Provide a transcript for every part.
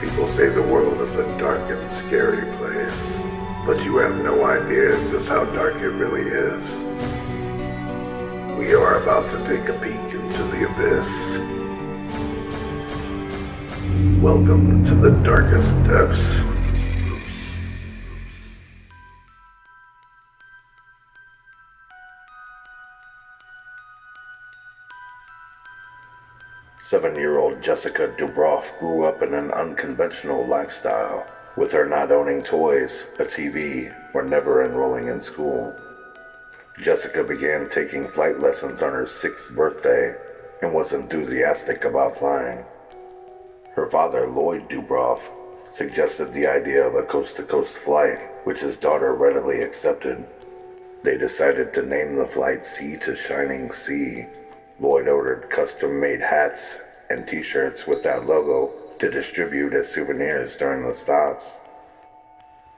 People say the world is a dark and scary place, but you have no idea just how dark it really is. We are about to take a peek into the abyss. Welcome to the darkest depths. 7-year-old Jessica Dubroff grew up in an unconventional lifestyle, with her not owning toys, a TV, or never enrolling in school. Jessica began taking flight lessons on her 6th birthday and was enthusiastic about flying. Her father, Lloyd Dubroff, suggested the idea of a coast-to-coast flight, which his daughter readily accepted. They decided to name the flight Sea to Shining Sea. Lloyd ordered custom-made hats and t-shirts with that logo to distribute as souvenirs during the stops.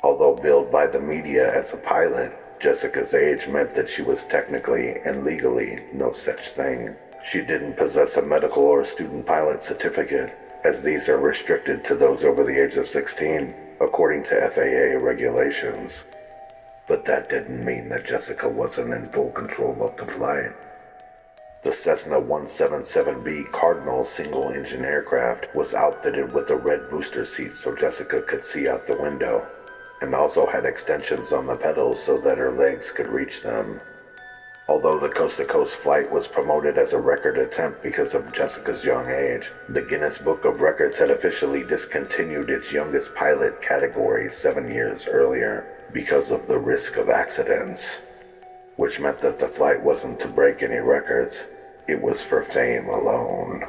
Although billed by the media as a pilot, Jessica's age meant that she was technically and legally no such thing. She didn't possess a medical or student pilot certificate, as these are restricted to those over the age of 16, according to FAA regulations. But that didn't mean that Jessica wasn't in full control of the flight. The Cessna 177B Cardinal single-engine aircraft was outfitted with a red booster seat so Jessica could see out the window, and also had extensions on the pedals so that her legs could reach them. Although the coast-to-coast flight was promoted as a record attempt because of Jessica's young age, the Guinness Book of Records had officially discontinued its youngest pilot category 7 years earlier because of the risk of accidents, which meant that the flight wasn't to break any records. It was for fame alone.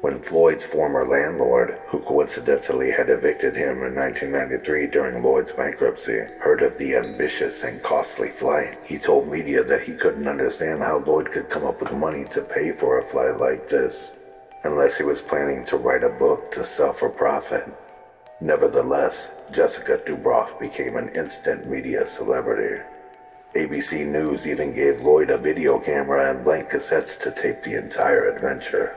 When Floyd's former landlord, who coincidentally had evicted him in 1993 during Lloyd's bankruptcy, heard of the ambitious and costly flight, he told media that he couldn't understand how Lloyd could come up with money to pay for a flight like this, unless he was planning to write a book to sell for profit. Nevertheless, Jessica Dubroff became an instant media celebrity. ABC News even gave Lloyd a video camera and blank cassettes to tape the entire adventure.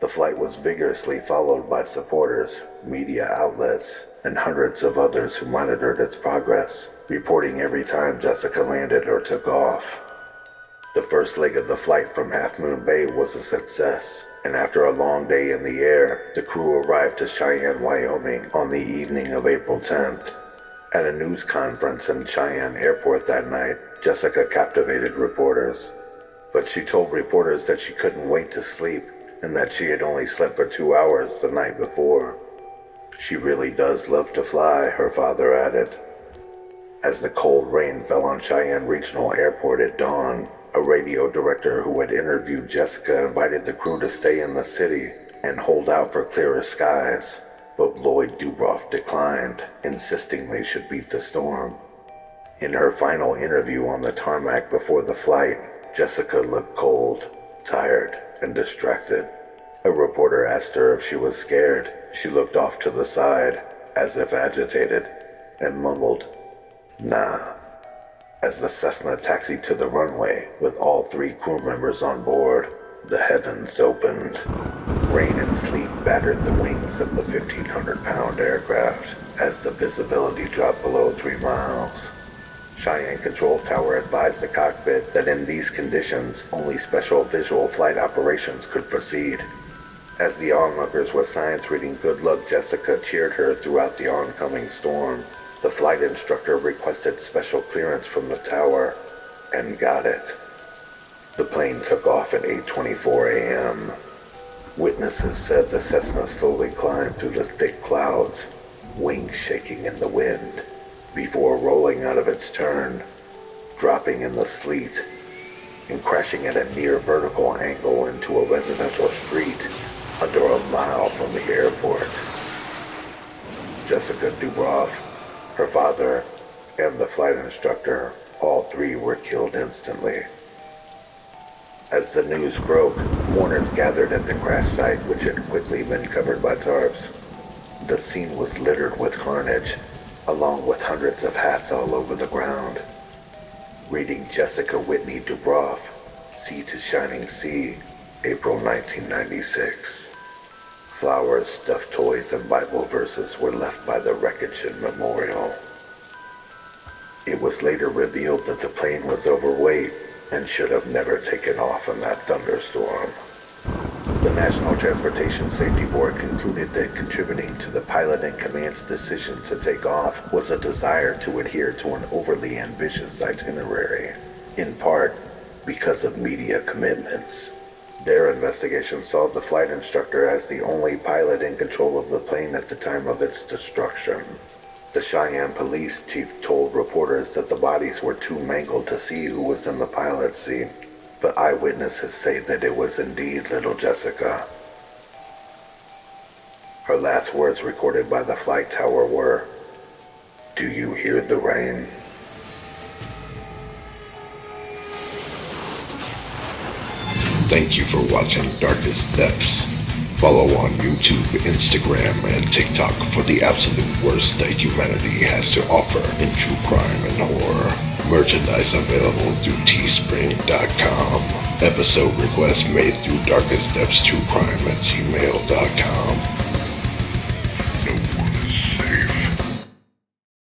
The flight was vigorously followed by supporters, media outlets, and hundreds of others who monitored its progress, reporting every time Jessica landed or took off. The first leg of the flight from Half Moon Bay was a success, and after a long day in the air, the crew arrived to Cheyenne, Wyoming on the evening of April 10th. At a news conference in Cheyenne Airport that night, Jessica captivated reporters. But she told reporters that she couldn't wait to sleep and that she had only slept for 2 hours the night before. She really does love to fly, her father added. As the cold rain fell on Cheyenne Regional Airport at dawn, a radio director who had interviewed Jessica invited the crew to stay in the city and hold out for clearer skies. But Lloyd Dubroff declined, insisting they should beat the storm. In her final interview on the tarmac before the flight, Jessica looked cold, tired, and distracted. A reporter asked her if she was scared. She looked off to the side, as if agitated, and mumbled, "Nah." As the Cessna taxied to the runway with all 3 crew members on board, the heavens opened. Rain and sleet battered the wings of the 1,500-pound aircraft as the visibility dropped below 3 miles. Cheyenne Control Tower advised the cockpit that in these conditions, only special visual flight operations could proceed. As the onlookers with signs reading "Good luck, Jessica" cheered her throughout the oncoming storm, the flight instructor requested special clearance from the tower, and got it. The plane took off at 8:24 a.m. Witnesses said the Cessna slowly climbed through the thick clouds, wings shaking in the wind, before rolling out of its turn, dropping in the sleet, and crashing at a near vertical angle into a residential street under a mile from the airport. Jessica Dubroff, her father, and the flight instructor, all 3 were killed instantly. As the news broke, mourners gathered at the crash site, which had quickly been covered by tarps. The scene was littered with carnage, along with hundreds of hats all over the ground. Reading Jessica Whitney Dubroff, Sea to Shining Sea, April 1996. Flowers, stuffed toys, and Bible verses were left by the wreckage and memorial. It was later revealed that the plane was overweight and should have never taken off in that thunderstorm. The National Transportation Safety Board concluded that contributing to the pilot and command's decision to take off was a desire to adhere to an overly ambitious itinerary, in part because of media commitments. Their investigation saw the flight instructor as the only pilot in control of the plane at the time of its destruction. The Cheyenne police chief told reporters that the bodies were too mangled to see who was in the pilot's seat, but eyewitnesses say that it was indeed little Jessica. Her last words recorded by the flight tower were, "Do you hear the rain?" Thank you for watching Darkest Depths. Follow on YouTube, Instagram, and TikTok for the absolute worst that humanity has to offer in true crime and horror. Merchandise available through teespring.com. Episode requests made through darkestdepthstruecrime@gmail.com.